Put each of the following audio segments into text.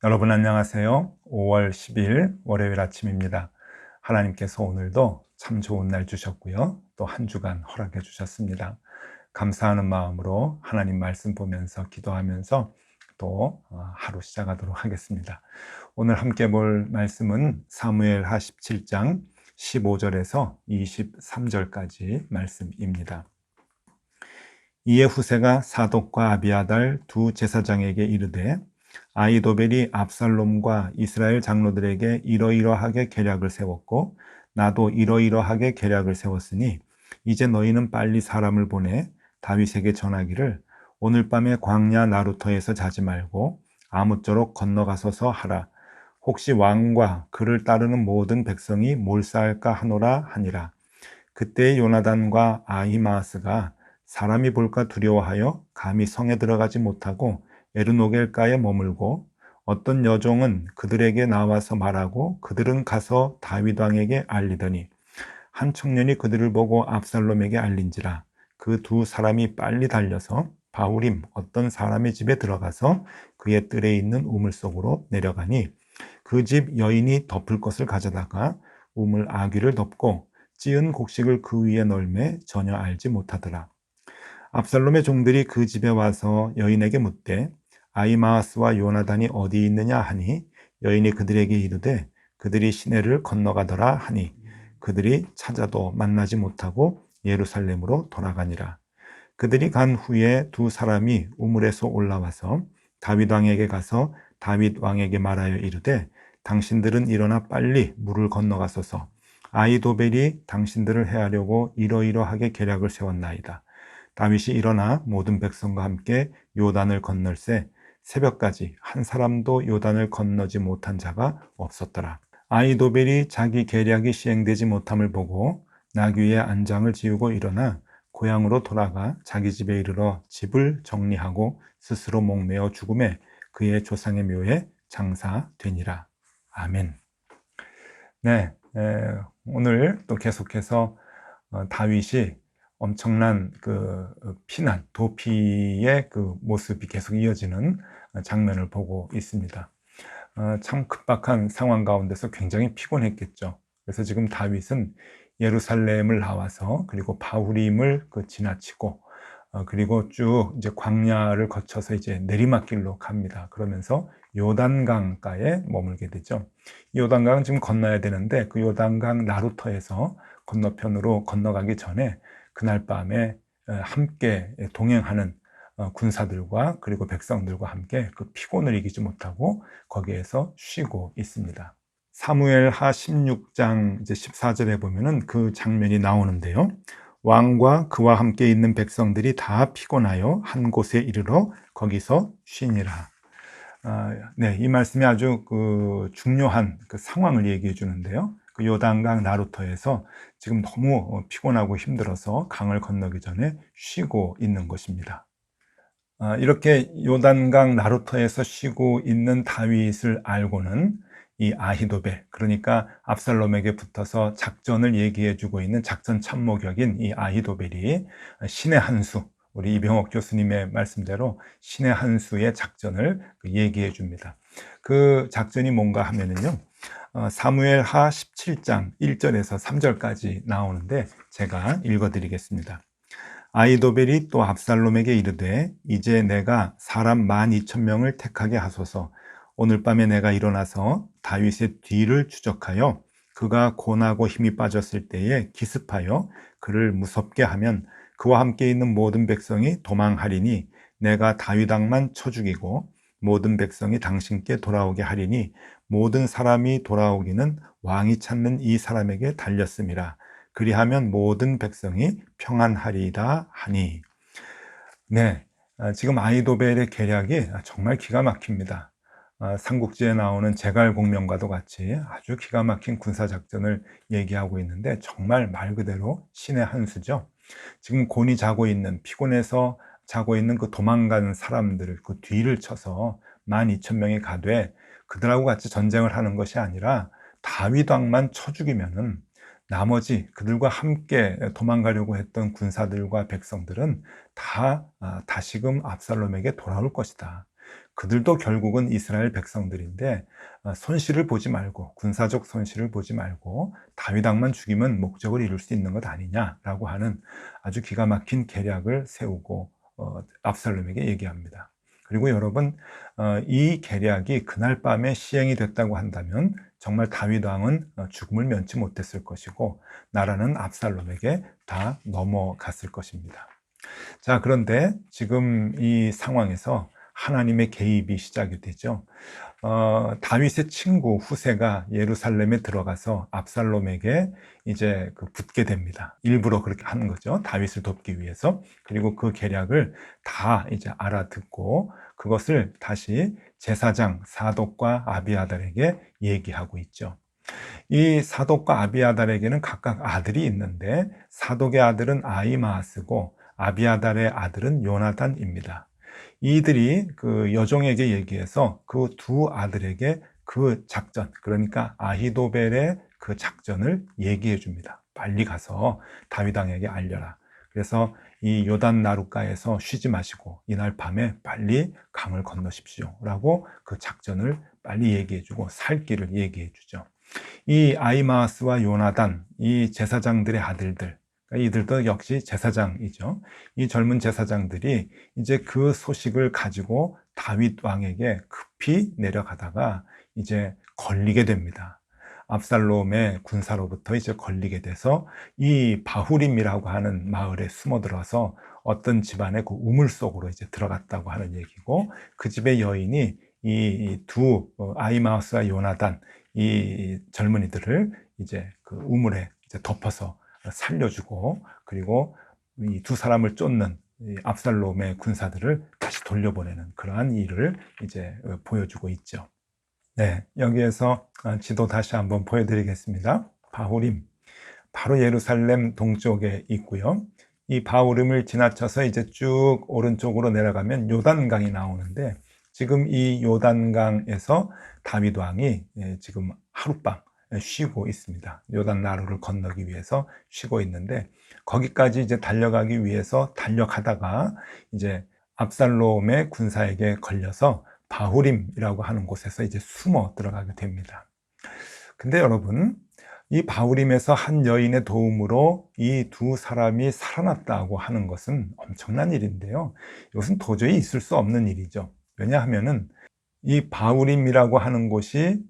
여러분 안녕하세요. 5월 10일 월요일 아침입니다. 하나님께서 오늘도 참 좋은 날 주셨고요. 또 한 주간 허락해 주셨습니다. 감사하는 마음으로 하나님 말씀 보면서 기도하면서 또 하루 시작하도록 하겠습니다. 오늘 함께 볼 말씀은 사무엘하 17장 15절에서 23절까지 말씀입니다. 이에 후세가 사독과 아비아달 두 제사장에게 이르되 아히도벨이 압살롬과 이스라엘 장로들에게 이러이러하게 계략을 세웠고 나도 이러이러하게 계략을 세웠으니 이제 너희는 빨리 사람을 보내 다윗에게 전하기를 오늘 밤에 광야 나루터에서 자지 말고 아무쪼록 건너가소서 하라. 혹시 왕과 그를 따르는 모든 백성이 몰사할까 하노라 하니라. 그때 요나단과 아히마아스가 사람이 볼까 두려워하여 감히 성에 들어가지 못하고 에르노겔가에 머물고 어떤 여종은 그들에게 나와서 말하고 그들은 가서 다윗 왕에게 알리더니 한 청년이 그들을 보고 압살롬에게 알린지라. 그 두 사람이 빨리 달려서 바후림 어떤 사람의 집에 들어가서 그의 뜰에 있는 우물 속으로 내려가니 그 집 여인이 덮을 것을 가져다가 우물 아귀를 덮고 찌은 곡식을 그 위에 널매 전혀 알지 못하더라. 압살롬의 종들이 그 집에 와서 여인에게 묻되 아히마아스와 요나단이 어디 있느냐 하니 여인이 그들에게 이르되 그들이 시내를 건너가더라 하니 그들이 찾아도 만나지 못하고 예루살렘으로 돌아가니라. 그들이 간 후에 두 사람이 우물에서 올라와서 다윗 왕에게 가서 다윗 왕에게 말하여 이르되 당신들은 일어나 빨리 물을 건너가소서. 아히도벨이 당신들을 해하려고 이러이러하게 계략을 세웠나이다. 다윗이 일어나 모든 백성과 함께 요단을 건널새 새벽까지 한 사람도 요단을 건너지 못한 자가 없었더라. 아히도벨이 자기 계략이 시행되지 못함을 보고 나귀의 안장을 지우고 일어나 고향으로 돌아가 자기 집에 이르러 집을 정리하고 스스로 목매어 죽음에 그의 조상의 묘에 장사되니라. 아멘. 네, 오늘 또 계속해서 다윗이 엄청난 그 피난, 도피의 그 모습이 계속 이어지는 장면을 보고 있습니다. 참 급박한 상황 가운데서 굉장히 피곤했겠죠. 그래서 지금 다윗은 예루살렘을 나와서 그리고 바후림을 지나치고 그리고 쭉 이제 광야를 거쳐서 이제 내리막길로 갑니다. 그러면서 요단강가에 머물게 되죠. 요단강은 지금 건너야 되는데 그 요단강 나루터에서 건너편으로 건너가기 전에 그날 밤에 함께 동행하는 군사들과 그리고 백성들과 함께 그 피곤을 이기지 못하고 거기에서 쉬고 있습니다. 사무엘하 16장 이제 14절에 보면은 그 장면이 나오는데요. 왕과 그와 함께 있는 백성들이 다 피곤하여 한 곳에 이르러 거기서 쉬니라. 네, 이 말씀이 아주 중요한 그 상황을 얘기해 주는데요. 그 요단강 나루터에서 지금 너무 피곤하고 힘들어서 강을 건너기 전에 쉬고 있는 것입니다. 이렇게 요단강 나루터에서 쉬고 있는 다윗을 알고는 이 아히도벨, 그러니까 압살롬에게 붙어서 작전을 얘기해 주고 있는 작전 참모격인 이 아히도벨이 신의 한 수, 우리 이병옥 교수님의 말씀대로 신의 한 수의 작전을 얘기해 줍니다. 그 작전이 뭔가 하면은요, 사무엘하 17장 1절에서 3절까지 나오는데 제가 읽어 드리겠습니다. 아히도벨이 또 압살롬에게 이르되 이제 내가 사람 12,000명을 택하게 하소서. 오늘 밤에 내가 일어나서 다윗의 뒤를 추적하여 그가 고나고 힘이 빠졌을 때에 기습하여 그를 무섭게 하면 그와 함께 있는 모든 백성이 도망하리니 내가 다윗 왕만 쳐 죽이고 모든 백성이 당신께 돌아오게 하리니 모든 사람이 돌아오기는 왕이 찾는 이 사람에게 달렸음이라. 그리하면 모든 백성이 평안하리이다 하니. 네, 지금 아히도벨의 계략이 정말 기가 막힙니다. 삼국지에 나오는 제갈공명과도 같이 아주 기가 막힌 군사작전을 얘기하고 있는데 정말 말 그대로 신의 한 수죠. 지금 곤히 자고 있는, 피곤해서 자고 있는 그 도망가는 사람들을 그 뒤를 쳐서 12,000명이 가되 그들하고 같이 전쟁을 하는 것이 아니라 다윗 왕만 쳐 죽이면은 나머지 그들과 함께 도망가려고 했던 군사들과 백성들은 다 다시금 압살롬에게 돌아올 것이다. 그들도 결국은 이스라엘 백성들인데 손실을 보지 말고, 군사적 손실을 보지 말고 다윗 왕만 죽이면 목적을 이룰 수 있는 것 아니냐라고 하는 아주 기가 막힌 계략을 세우고 압살롬에게 얘기합니다. 그리고 여러분, 이 계략이 그날 밤에 시행이 됐다고 한다면 정말 다윗 왕은 죽음을 면치 못했을 것이고 나라는 압살롬에게 다 넘어갔을 것입니다. 자, 그런데 지금 이 상황에서 하나님의 개입이 시작이 되죠. 다윗의 친구 후세가 예루살렘에 들어가서 압살롬에게 이제 붙게 됩니다. 일부러 그렇게 하는 거죠. 다윗을 돕기 위해서. 그리고 그 계략을 다 이제 알아듣고 그것을 다시 제사장 사독과 아비아달에게 얘기하고 있죠. 이 사독과 아비아달에게는 각각 아들이 있는데 사독의 아들은 아히마아스고 아비아달의 아들은 요나단입니다. 이들이 그 여종에게 얘기해서 그 두 아들에게 그 작전, 그러니까 아히도벨의 그 작전을 얘기해 줍니다. 빨리 가서 다윗 왕에게 알려라. 그래서 이 요단 나룻가에서 쉬지 마시고 이날 밤에 빨리 강을 건너십시오 라고 그 작전을 빨리 얘기해 주고 살 길을 얘기해 주죠. 이 아히마아스와 요나단, 이 제사장들의 아들들, 이들도 역시 제사장이죠. 이 젊은 제사장들이 이제 그 소식을 가지고 다윗 왕에게 급히 내려가다가 이제 걸리게 됩니다. 압살롬의 군사로부터 이제 걸리게 돼서 이 바후림이라고 하는 마을에 숨어들어서 어떤 집안의 그 우물 속으로 이제 들어갔다고 하는 얘기고, 그 집의 여인이 이 두 아히마아스와 요나단 이 젊은이들을 이제 그 우물에 이제 덮어서 살려주고, 그리고 이 두 사람을 쫓는 이 압살롬의 군사들을 다시 돌려보내는 그러한 일을 이제 보여주고 있죠. 네, 여기에서 지도 다시 한번 보여드리겠습니다. 바후림, 바로 예루살렘 동쪽에 있고요. 이 바후림을 지나쳐서 이제 쭉 오른쪽으로 내려가면 요단강이 나오는데, 지금 이 요단강에서 다윗 왕이 지금 하룻밤 쉬고 있습니다. 요단 나루를 건너기 위해서 쉬고 있는데, 거기까지 이제 달려가기 위해서 달려가다가 이제 압살롬의 군사에게 걸려서 바후림이라고 하는 곳에서 이제 숨어 들어가게 됩니다. 근데 여러분, 이 바후림에서 한 여인의 도움으로 이 두 사람이 살아났다고 하는 것은 엄청난 일인데요. 이것은 도저히 있을 수 없는 일이죠. 왜냐하면은 이 바후림이라고 하는 곳이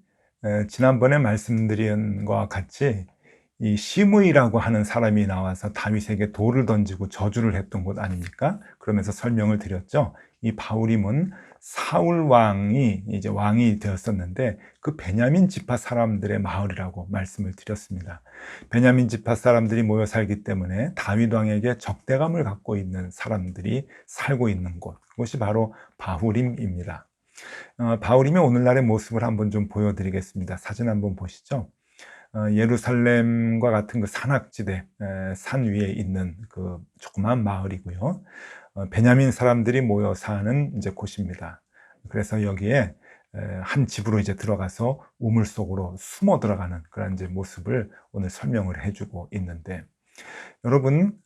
지난번에 말씀드린 것과 같이 이 시므이라고 하는 사람이 나와서 다윗에게 돌을 던지고 저주를 했던 곳 아닙니까? 그러면서 설명을 드렸죠. 이 바후림은 사울 왕이 이제 왕이 되었었는데 그 베냐민 지파 사람들의 마을이라고 말씀을 드렸습니다. 베냐민 지파 사람들이 모여 살기 때문에 다윗 왕에게 적대감을 갖고 있는 사람들이 살고 있는 곳, 그것이 바로 바후림입니다. 바후림의 오늘날의 모습을 한번 좀 보여드리겠습니다. 사진 한번 보시죠. 예루살렘과 같은 그 산악지대, 산 위에 있는 그 조그마한 마을이고요. 베냐민 사람들이 모여 사는 이제 곳입니다. 그래서 여기에 한 집으로 이제 들어가서 우물 속으로 숨어 들어가는 그런 이제 모습을 오늘 설명을 해주고 있는데, 여러분,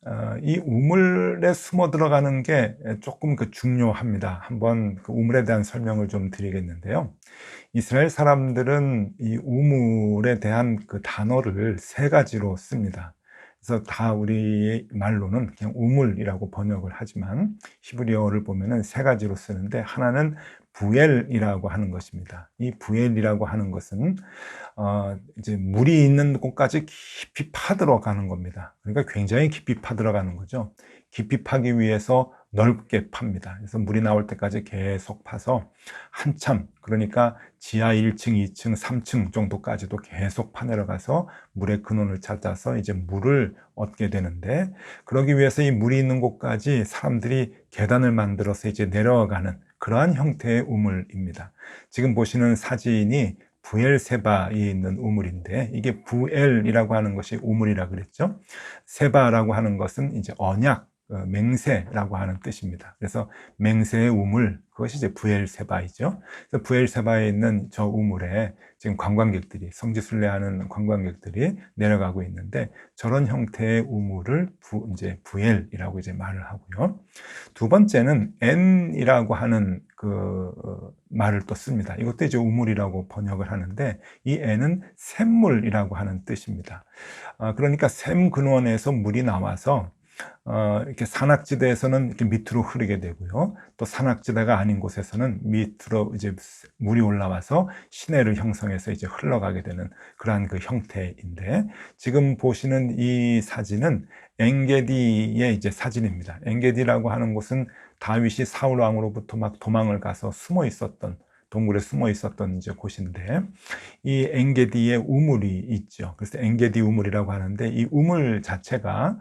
이 우물에 숨어 들어가는 게 조금 중요합니다. 한번 그 우물에 대한 설명을 좀 드리겠는데요. 이스라엘 사람들은 이 우물에 대한 그 단어를 세 가지로 씁니다. 그래서 다 우리 말로는 그냥 우물이라고 번역을 하지만 히브리어를 보면은 세 가지로 쓰는데, 하나는 부엘이라고 하는 것입니다. 이 부엘이라고 하는 것은 이제 물이 있는 곳까지 깊이 파들어가는 겁니다. 그러니까 굉장히 깊이 파들어가는 거죠. 깊이 파기 위해서 넓게 팝니다. 그래서 물이 나올 때까지 계속 파서 한참, 그러니까 지하 1층, 2층, 3층 정도까지도 계속 파내려가서 물의 근원을 찾아서 이제 물을 얻게 되는데, 그러기 위해서 이 물이 있는 곳까지 사람들이 계단을 만들어서 이제 내려가는 그러한 형태의 우물입니다. 지금 보시는 사진이 부엘세바에 있는 우물인데, 이게 부엘이라고 하는 것이 우물이라 그랬죠. 세바라고 하는 것은 이제 언약, 맹세라고 하는 뜻입니다. 그래서 맹세의 우물, 그것이 이제 부엘세바이죠. 그래서 부엘세바에 있는 저 우물에 지금 관광객들이, 성지순례하는 관광객들이 내려가고 있는데, 저런 형태의 우물을 이제 부엘이라고 이제 말을 하고요. 두 번째는 N이라고 하는 말을 또 씁니다. 이것도 이제 우물이라고 번역을 하는데, 이 N은 샘물이라고 하는 뜻입니다. 그러니까 샘 근원에서 물이 나와서 이렇게 산악지대에서는 이렇게 밑으로 흐르게 되고요. 또 산악지대가 아닌 곳에서는 밑으로 이제 물이 올라와서 시내를 형성해서 이제 흘러가게 되는 그러한 그 형태인데, 지금 보시는 이 사진은 엔게디의 이제 사진입니다. 엔게디라고 하는 곳은 다윗이 사울 왕으로부터 막 도망을 가서 숨어 있었던, 동굴에 숨어 있었던 이제 곳인데, 이 엔게디의 우물이 있죠. 그래서 엔게디 우물이라고 하는데, 이 우물 자체가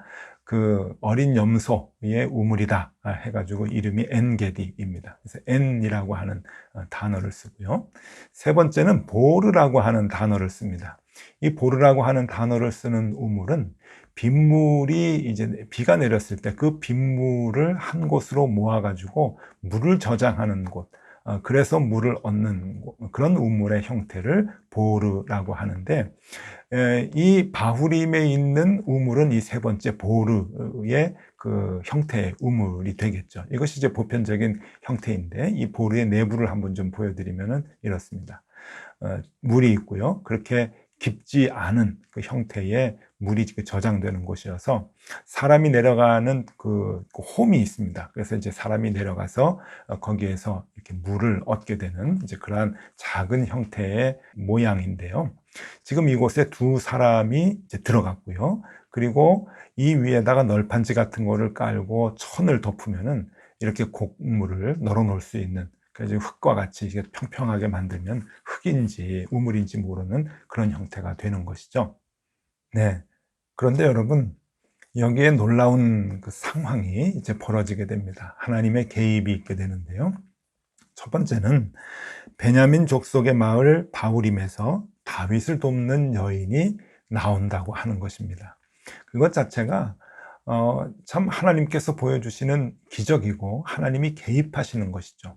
그 어린 염소의 우물이다 해가지고 이름이 엔게디입니다. 그래서 엔이라고 하는 단어를 쓰고요. 세 번째는 보르라고 하는 단어를 씁니다. 이 보르라고 하는 단어를 쓰는 우물은 빗물이 이제 비가 내렸을 때 그 빗물을 한 곳으로 모아가지고 물을 저장하는 곳, 그래서 물을 얻는 그런 우물의 형태를 보르라고 하는데, 이 바후림에 있는 우물은 이 세 번째 보르의 그 형태의 우물이 되겠죠. 이것이 이제 보편적인 형태인데, 이 보르의 내부를 한번 좀 보여드리면 이렇습니다. 물이 있고요. 그렇게 깊지 않은 그 형태의 물이 저장되는 곳이어서 사람이 내려가는 그 홈이 있습니다. 그래서 이제 사람이 내려가서 거기에서 이렇게 물을 얻게 되는 이제 그러한 작은 형태의 모양인데요. 지금 이곳에 두 사람이 이제 들어갔고요. 그리고 이 위에다가 널판지 같은 거를 깔고 천을 덮으면은 이렇게 곡물을 널어 놓을 수 있는, 그래서 흙과 같이 이게 평평하게 만들면 흙인지 우물인지 모르는 그런 형태가 되는 것이죠. 네. 그런데 여러분, 여기에 놀라운 그 상황이 이제 벌어지게 됩니다. 하나님의 개입이 있게 되는데요. 첫 번째는 베냐민 족속의 마을 바후림에서 다윗을 돕는 여인이 나온다고 하는 것입니다. 그것 자체가 참 하나님께서 보여주시는 기적이고 하나님이 개입하시는 것이죠.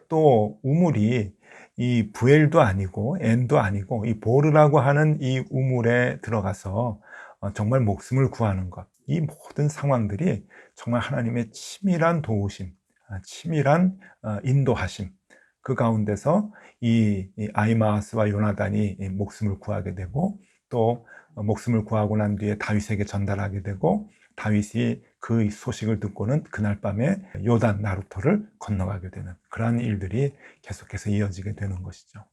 또 우물이 이 부엘도 아니고 엔도 아니고 이 보르라고 하는 이 우물에 들어가서 정말 목숨을 구하는 것, 이 모든 상황들이 정말 하나님의 치밀한 도우심, 치밀한 인도하심, 그 가운데서 이 아히마아스와 요나단이 목숨을 구하게 되고, 또 목숨을 구하고 난 뒤에 다윗에게 전달하게 되고, 다윗이 그 소식을 듣고는 그날 밤에 요단 나루터를 건너가게 되는 그러한 일들이 계속해서 이어지게 되는 것이죠.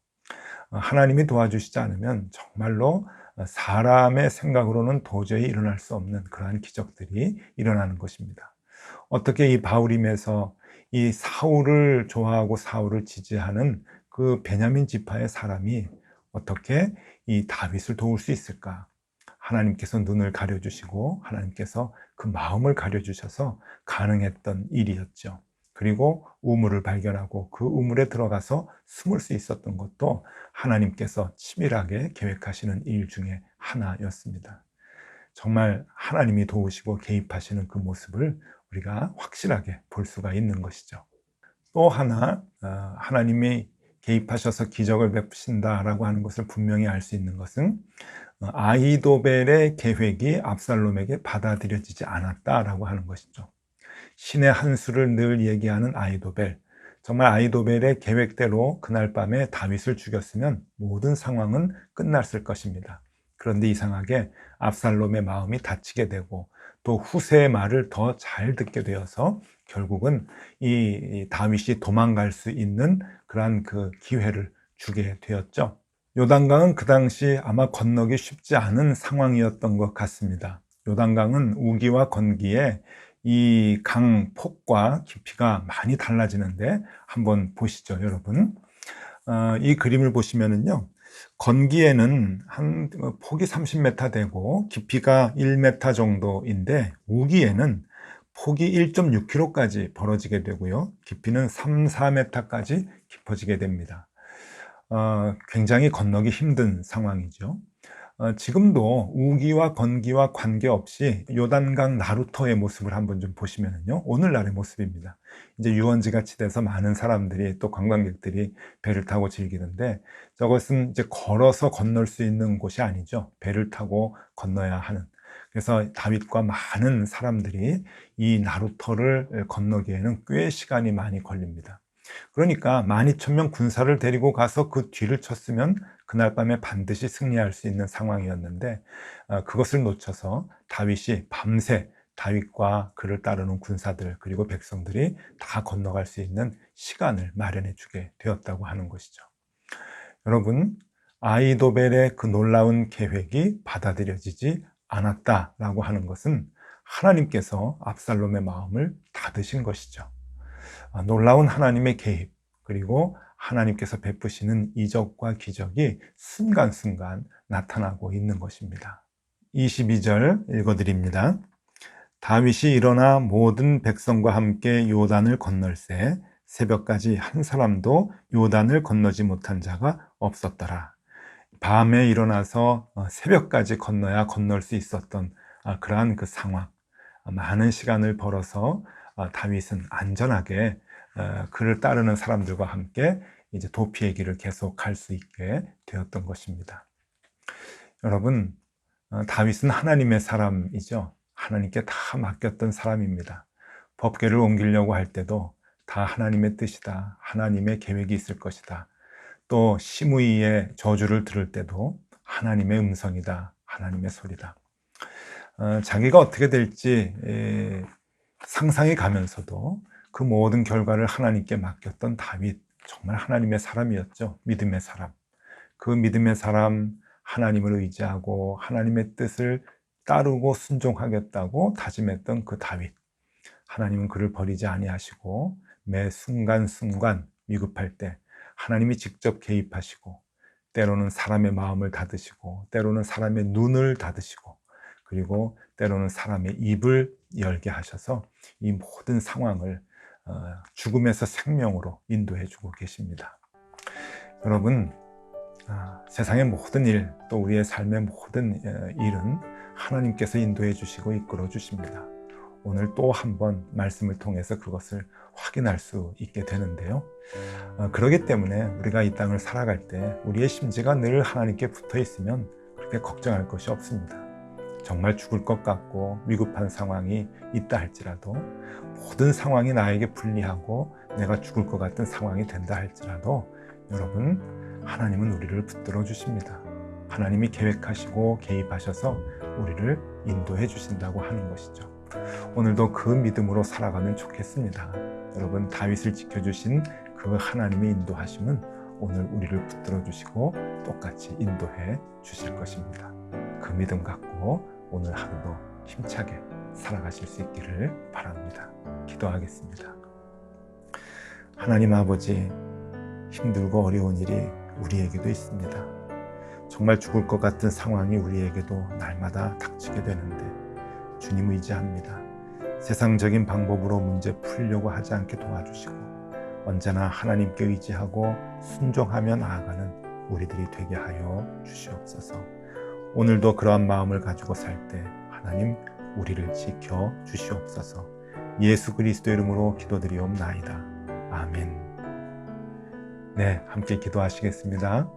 하나님이 도와주시지 않으면 정말로 사람의 생각으로는 도저히 일어날 수 없는 그러한 기적들이 일어나는 것입니다. 어떻게 이 바후림에서 이 사울을 좋아하고 사울을 지지하는 그 베냐민 지파의 사람이 어떻게 이 다윗을 도울 수 있을까? 하나님께서 눈을 가려주시고 하나님께서 그 마음을 가려주셔서 가능했던 일이었죠. 그리고 우물을 발견하고 그 우물에 들어가서 숨을 수 있었던 것도 하나님께서 치밀하게 계획하시는 일 중에 하나였습니다. 정말 하나님이 도우시고 개입하시는 그 모습을 우리가 확실하게 볼 수가 있는 것이죠. 또 하나, 하나님이 개입하셔서 기적을 베푸신다라고 하는 것을 분명히 알 수 있는 것은 아히도벨의 계획이 압살롬에게 받아들여지지 않았다라고 하는 것이죠. 신의 한 수를 늘 얘기하는 아히도벨, 정말 아히도벨의 계획대로 그날 밤에 다윗을 죽였으면 모든 상황은 끝났을 것입니다. 그런데 이상하게 압살롬의 마음이 다치게 되고 또 후세의 말을 더 잘 듣게 되어서 결국은 이 다윗이 도망갈 수 있는 그러한 그 기회를 주게 되었죠. 요단강은 그 당시 아마 건너기 쉽지 않은 상황이었던 것 같습니다. 요단강은 우기와 건기에 이 강 폭과 깊이가 많이 달라지는데 한번 보시죠, 여러분. 이 그림을 보시면은요, 건기에는 한 폭이 30m 되고 깊이가 1m 정도인데, 우기에는 폭이 1.6km까지 벌어지게 되고요, 깊이는 3, 4m까지 깊어지게 됩니다. 굉장히 건너기 힘든 상황이죠. 지금도 우기와 건기와 관계없이 요단강 나루터의 모습을 한번 좀 보시면요, 오늘날의 모습입니다. 이제 유원지 같이 돼서 많은 사람들이 또 관광객들이 배를 타고 즐기는데, 저것은 이제 걸어서 건널 수 있는 곳이 아니죠. 배를 타고 건너야 하는. 그래서 다윗과 많은 사람들이 이 나루터를 건너기에는 꽤 시간이 많이 걸립니다. 그러니까 12,000명 군사를 데리고 가서 그 뒤를 쳤으면 그날 밤에 반드시 승리할 수 있는 상황이었는데, 그것을 놓쳐서 다윗이 밤새 다윗과 그를 따르는 군사들 그리고 백성들이 다 건너갈 수 있는 시간을 마련해 주게 되었다고 하는 것이죠. 여러분, 아이도벨의 그 놀라운 계획이 받아들여지지 않았다라고 하는 것은 하나님께서 압살롬의 마음을 닫으신 것이죠. 놀라운 하나님의 개입, 그리고 하나님께서 베푸시는 이적과 기적이 순간순간 나타나고 있는 것입니다. 22절 읽어드립니다. 다윗이 일어나 모든 백성과 함께 요단을 건널새 새벽까지 한 사람도 요단을 건너지 못한 자가 없었더라. 밤에 일어나서 새벽까지 건너야 건널 수 있었던 그러한 그 상황, 많은 시간을 벌어서 다윗은 안전하게 그를 따르는 사람들과 함께 이제 도피의 길을 계속 갈 수 있게 되었던 것입니다. 여러분, 다윗은 하나님의 사람이죠. 하나님께 다 맡겼던 사람입니다. 법궤를 옮기려고 할 때도 다 하나님의 뜻이다, 하나님의 계획이 있을 것이다. 또 시므이의 저주를 들을 때도 하나님의 음성이다, 하나님의 소리다. 자기가 어떻게 될지 상상이 가면서도 그 모든 결과를 하나님께 맡겼던 다윗, 정말 하나님의 사람이었죠. 믿음의 사람. 그 믿음의 사람, 하나님을 의지하고 하나님의 뜻을 따르고 순종하겠다고 다짐했던 그 다윗. 하나님은 그를 버리지 아니하시고 매 순간순간 위급할 때 하나님이 직접 개입하시고, 때로는 사람의 마음을 닫으시고, 때로는 사람의 눈을 닫으시고, 그리고 때로는 사람의 입을 열게 하셔서 이 모든 상황을 죽음에서 생명으로 인도해 주고 계십니다. 여러분, 세상의 모든 일, 또 우리의 삶의 모든 일은 하나님께서 인도해 주시고 이끌어 주십니다. 오늘 또 한 번 말씀을 통해서 그것을 확인할 수 있게 되는데요. 그렇기 때문에 우리가 이 땅을 살아갈 때 우리의 심지가 늘 하나님께 붙어 있으면 그렇게 걱정할 것이 없습니다. 정말 죽을 것 같고 위급한 상황이 있다 할지라도, 모든 상황이 나에게 불리하고 내가 죽을 것 같은 상황이 된다 할지라도, 여러분, 하나님은 우리를 붙들어 주십니다. 하나님이 계획하시고 개입하셔서 우리를 인도해 주신다고 하는 것이죠. 오늘도 그 믿음으로 살아가면 좋겠습니다. 여러분, 다윗을 지켜주신 그 하나님의 인도하심은 오늘 우리를 붙들어 주시고 똑같이 인도해 주실 것입니다. 그 믿음 갖고 오늘 하루도 힘차게 살아가실 수 있기를 바랍니다. 기도하겠습니다. 하나님 아버지, 힘들고 어려운 일이 우리에게도 있습니다. 정말 죽을 것 같은 상황이 우리에게도 날마다 닥치게 되는데 주님 의지합니다. 세상적인 방법으로 문제 풀려고 하지 않게 도와주시고, 언제나 하나님께 의지하고 순종하며 나아가는 우리들이 되게 하여 주시옵소서. 오늘도 그러한 마음을 가지고 살 때 하나님, 우리를 지켜 주시옵소서. 예수 그리스도 이름으로 기도드리옵나이다. 아멘. 네, 함께 기도하시겠습니다.